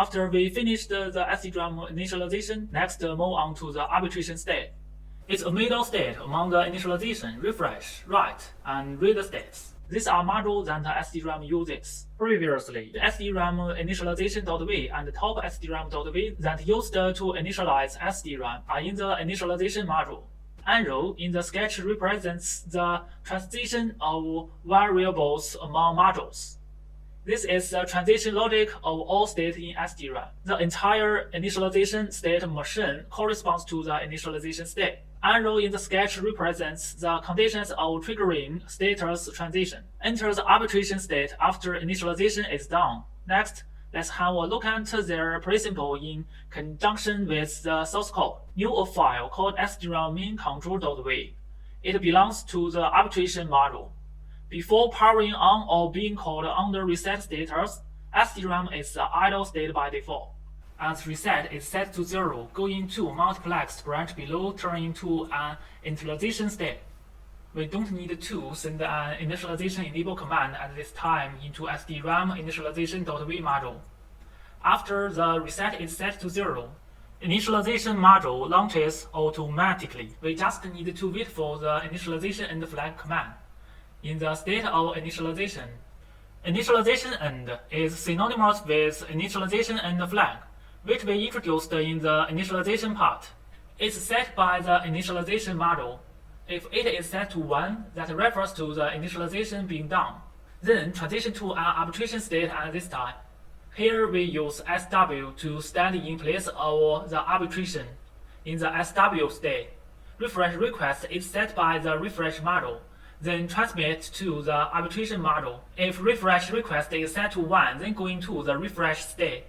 After we finished the SDRAM initialization, next move on to the arbitration state. It's a middle state among the initialization, refresh, write, and read states. These are modules that SDRAM uses. Previously, the SDRAM initialization.v and the top SDRAM.v that used to initialize SDRAM are in the initialization module. Arrow in the sketch represents the transition of variables among modules. This is the transition logic of all states in SDRAM. The entire initialization state machine corresponds to the initialization state. Arrow in the sketch represents the conditions of triggering status transition. Enter the arbitration state after initialization is done. Next, let's have a look at their principle in conjunction with the source code. New a file called SDRAM main control.v. It belongs to the arbitration module. Before powering on or being called under reset status, SDRAM is the idle state by default. As reset is set to 0, go into multiplexed branch below, turn into an initialization state. We don't need to send an initialization enable command at this time into SDRAM initialization.v module. After the reset is set to 0, initialization module launches automatically. We just need to wait for the initialization end flag command. In the state of initialization, initialization end is synonymous with initialization end flag, which we introduced in the initialization part. It's set by the initialization module. If it is set to 1, that refers to the initialization being done. Then transition to an arbitration state at this time. Here we use SW to stand in place of the arbitration. In the SW state, refresh request is set by the refresh module, then transmit to the arbitration module. If refresh request is set to 1, then go into the refresh state.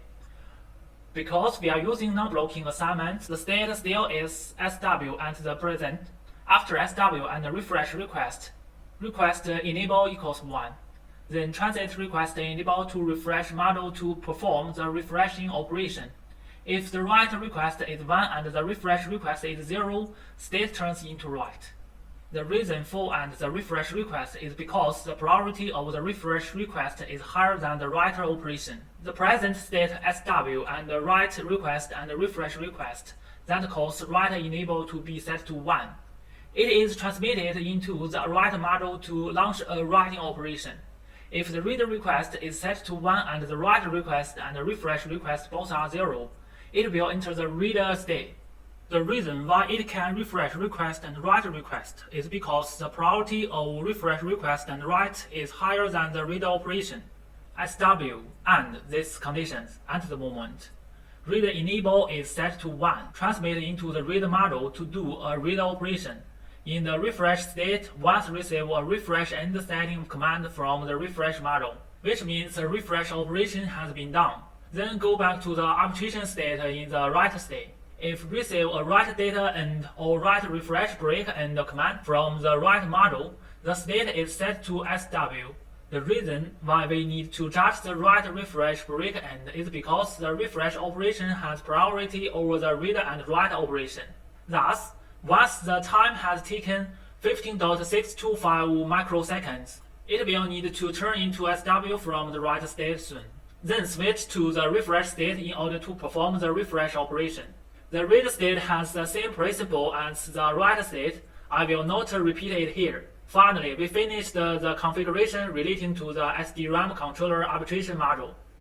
Because we are using non-blocking assignment, the state still is SW at the present. After SW and refresh request enable equals 1. Then transit request enable to refresh module to perform the refreshing operation. If the write request is 1 and the refresh request is 0, state turns into write. The reason for and the refresh request is because the priority of the refresh request is higher than the write operation. The present state SW and the write request and refresh request that cause write enable to be set to 1. It is transmitted into the write module to launch a writing operation. If the read request is set to 1 and the write request and the refresh request both are 0, it will enter the reader state. The reason why it can refresh request and write request is because the priority of refresh request and write is higher than the read operation. SW and these conditions at the moment. Read enable is set to 1, transmit into the read module to do a read operation. In the refresh state, once receive a refresh end setting command from the refresh module, which means the refresh operation has been done. Then go back to the arbitration state in the write state. If receive a write data end or write refresh break end command from the write module, the state is set to SW. The reason why we need to judge the write refresh break end is because the refresh operation has priority over the read and write operation. Thus, once the time has taken 15.625 microseconds, it will need to turn into SW from the write state soon. Then switch to the refresh state in order to perform the refresh operation. The read state has the same principle as the write state. I will not repeat it here. Finally, we finished the configuration relating to the SDRAM controller arbitration module.